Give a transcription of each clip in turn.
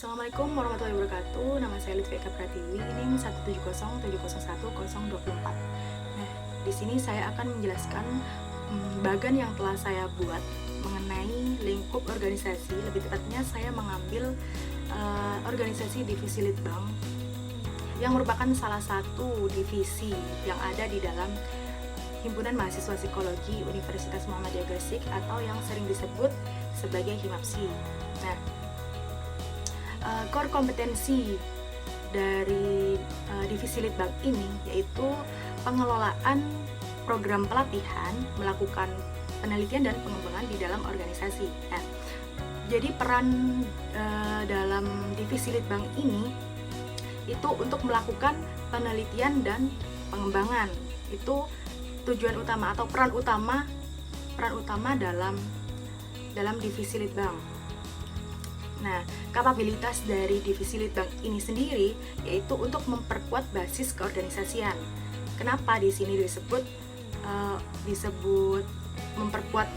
Assalamualaikum warahmatullahi wabarakatuh. Nama saya Lutfi Eka Pratiwi, NIM 170701024. Nah, di sini saya akan menjelaskan bagan yang telah saya buat mengenai lingkup organisasi. Lebih tepatnya saya mengambil organisasi divisi Litbang yang merupakan salah satu divisi yang ada di dalam Himpunan Mahasiswa Psikologi Universitas Muhammadiyah Gresik atau yang sering disebut sebagai HIMAPSI. Nah, core kompetensi dari divisi Litbang ini yaitu pengelolaan program pelatihan, melakukan penelitian dan pengembangan di dalam organisasi. Nah, jadi peran dalam divisi Litbang ini itu untuk melakukan penelitian dan pengembangan. Itu tujuan utama atau peran utama dalam divisi Litbang. Nah, kapabilitas dari divisi Litbang ini sendiri yaitu untuk memperkuat basis keorganisasian. Kenapa di sini disebut memperkuat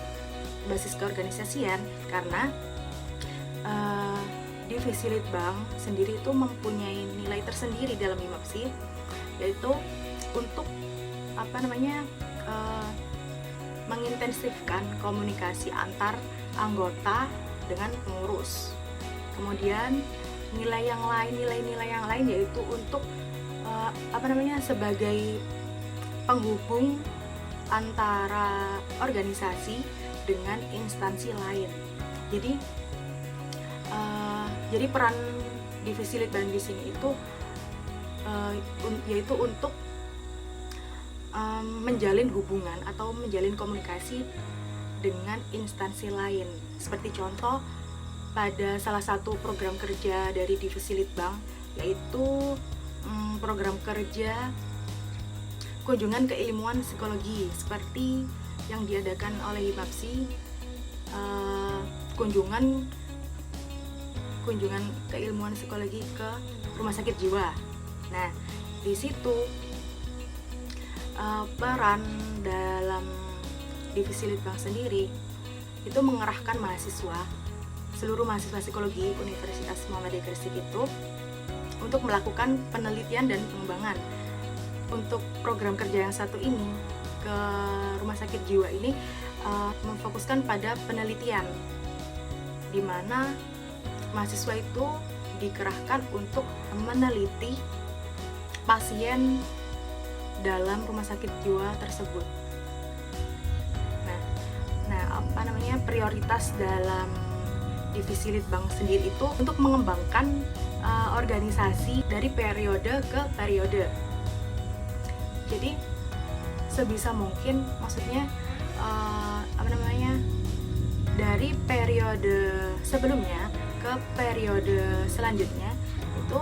basis keorganisasian? Karena divisi Litbang sendiri itu mempunyai nilai tersendiri dalam HIMAPSI, yaitu untuk mengintensifkan komunikasi antar anggota dengan pengurus. Kemudian nilai yang lain yaitu untuk sebagai penghubung antara organisasi dengan instansi lain. Jadi peran divisi Litbang di sini itu yaitu untuk menjalin hubungan atau menjalin komunikasi dengan instansi lain. Seperti contoh pada salah satu program kerja dari divisi Litbang, yaitu program kerja kunjungan keilmuan psikologi seperti yang diadakan oleh HIMAPSI, kunjungan keilmuan psikologi ke rumah sakit jiwa. Nah, di situ peran dalam divisi Litbang sendiri itu mengerahkan seluruh mahasiswa psikologi Universitas Muhammadiyah Gresik itu untuk melakukan penelitian dan pengembangan. Untuk program kerja yang satu ini ke rumah sakit jiwa ini memfokuskan pada penelitian, di mana mahasiswa itu dikerahkan untuk meneliti pasien dalam rumah sakit jiwa tersebut. Prioritas dalam divisi Litbang sendiri itu untuk mengembangkan organisasi dari periode ke periode. Jadi sebisa mungkin, maksudnya dari periode sebelumnya ke periode selanjutnya itu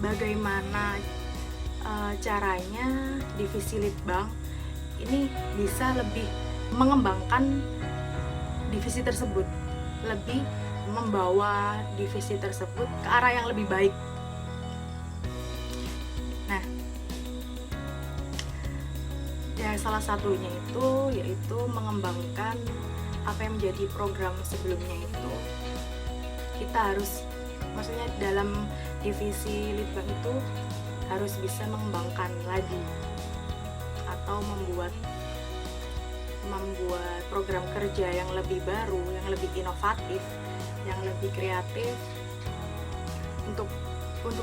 bagaimana caranya divisi Litbang ini bisa lebih mengembangkan divisi tersebut, lebih membawa divisi tersebut ke arah yang lebih baik. Nah, ya salah satunya itu yaitu mengembangkan apa yang menjadi program sebelumnya itu. Kita harus, maksudnya dalam divisi Litbang itu harus bisa mengembangkan lagi atau membuat program kerja yang lebih baru, yang lebih inovatif, yang lebih kreatif untuk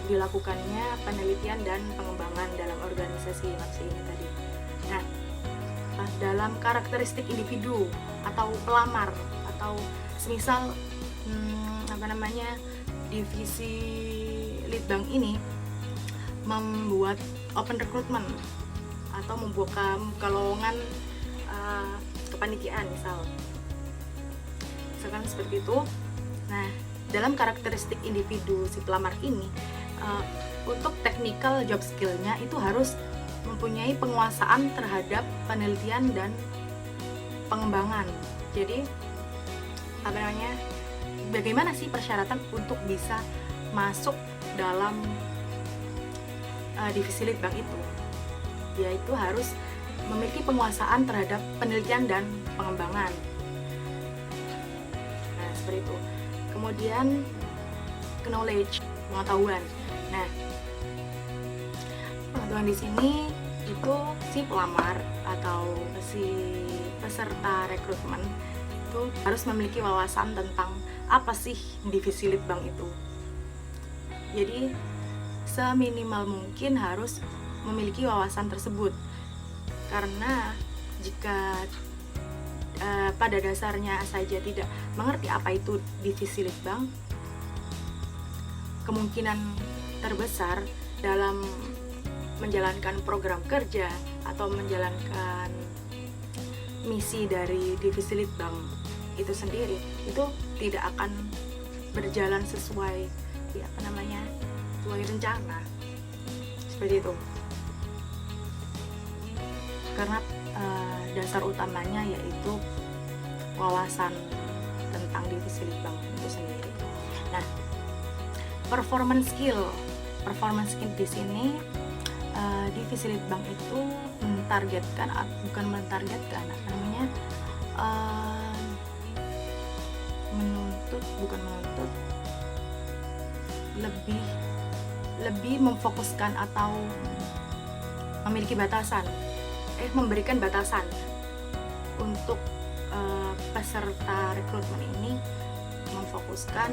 dilakukannya penelitian dan pengembangan dalam organisasi HIMAPSI ini tadi. Nah, dalam karakteristik individu atau pelamar atau semisal divisi Litbang ini membuat open recruitment atau membuka lowongan kepanitiaan misalkan seperti itu. Nah, dalam karakteristik individu si pelamar ini untuk technical job skill-nya itu harus mempunyai penguasaan terhadap penelitian dan pengembangan. Jadi bagaimana sih persyaratan untuk bisa masuk dalam divisi Litbang itu? Yaitu harus memiliki penguasaan terhadap penelitian dan pengembangan. Nah, seperti itu. Kemudian knowledge, pengetahuan. Nah, pengetahuan di sini itu si pelamar atau si peserta rekrutmen itu harus memiliki wawasan tentang apa sih divisi litbang itu. Jadi seminimal mungkin harus memiliki wawasan tersebut, karena jika pada dasarnya saja tidak mengerti apa itu divisi litbang, kemungkinan terbesar dalam menjalankan program kerja atau menjalankan misi dari divisi litbang itu sendiri itu tidak akan berjalan sesuai sesuai rencana, seperti itu. Karena dasar utamanya yaitu wawasan tentang divisi litbang itu sendiri. Nah, performance skill di sini divisi litbang itu lebih memfokuskan atau memberikan batasan untuk peserta rekrutmen ini, memfokuskan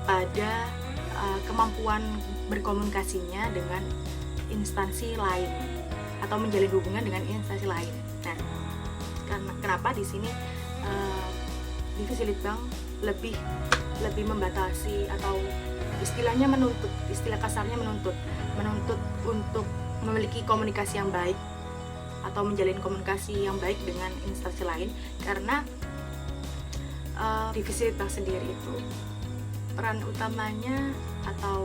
pada kemampuan berkomunikasinya dengan instansi lain atau menjalin hubungan dengan instansi lain. Nah, kenapa di sini divisi litbang lebih membatasi atau istilah kasarnya menuntut untuk memiliki komunikasi yang baik atau menjalin komunikasi yang baik dengan instansi lain, karena divisi litbang sendiri itu peran utamanya atau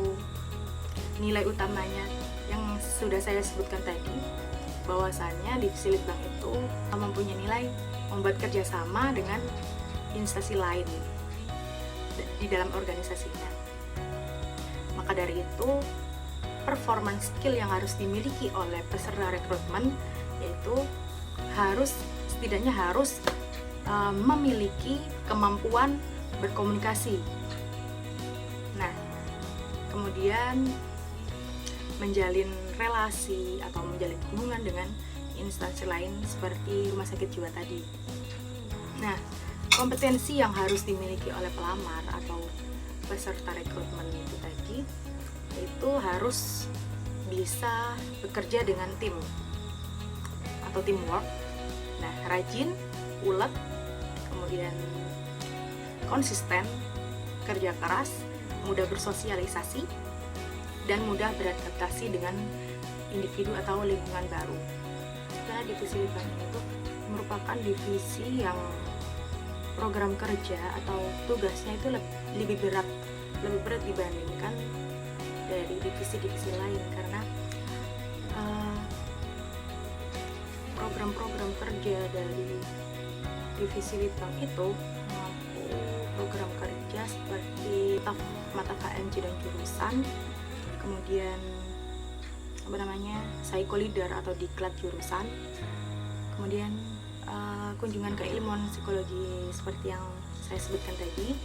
nilai utamanya yang sudah saya sebutkan tadi, bahwasannya divisi litbang itu mempunyai nilai membuat kerjasama dengan instansi lain di dalam organisasinya. Maka dari itu, performance skill yang harus dimiliki oleh peserta rekrutmen yaitu setidaknya harus memiliki kemampuan berkomunikasi. Nah, kemudian menjalin relasi atau menjalin hubungan dengan instansi lain seperti rumah sakit jiwa tadi. Nah, kompetensi yang harus dimiliki oleh pelamar atau peserta rekrutmen itu tadi, itu harus bisa bekerja dengan tim atau teamwork. Nah, rajin, ulet, kemudian konsisten, kerja keras, mudah bersosialisasi, dan mudah beradaptasi dengan individu atau lingkungan baru. Karena divisi litbang itu merupakan divisi yang program kerja atau tugasnya itu lebih berat dibandingkan dari divisi-divisi lain, karena program-program kerja dari divisi litbang itu mampu program kerja seperti mata KMJ dan jurusan, kemudian psikoleader atau diklat jurusan, kemudian kunjungan keilmuan psikologi seperti yang saya sebutkan tadi,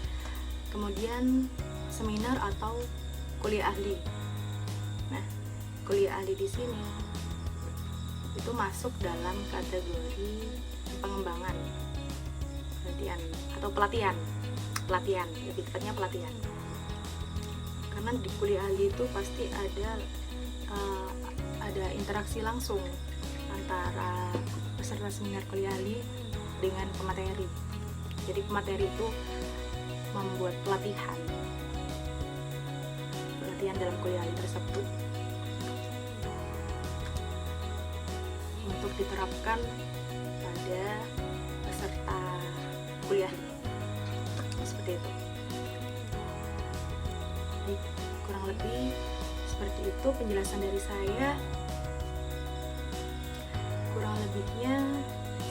kemudian seminar atau kuliah ahli. Nah, kuliah ahli di sini itu masuk dalam kategori pengembangan pelatihan, lebih tepatnya pelatihan. Karena di kuliah ahli itu pasti ada interaksi langsung antara peserta seminar kuliah ahli dengan pemateri. Jadi pemateri itu membuat pelatihan dalam kuliah ahli tersebut untuk diterapkan pada peserta kuliah, seperti itu. Jadi, kurang lebih seperti itu penjelasan dari saya. Kurang lebihnya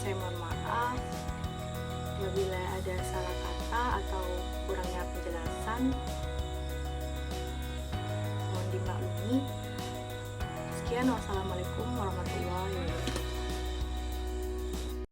saya mohon maaf apabila ada salah kata atau kurangnya penjelasan, mohon dimaklumi. Sekian, wassalamualaikum warahmatullahi wabarakatuh.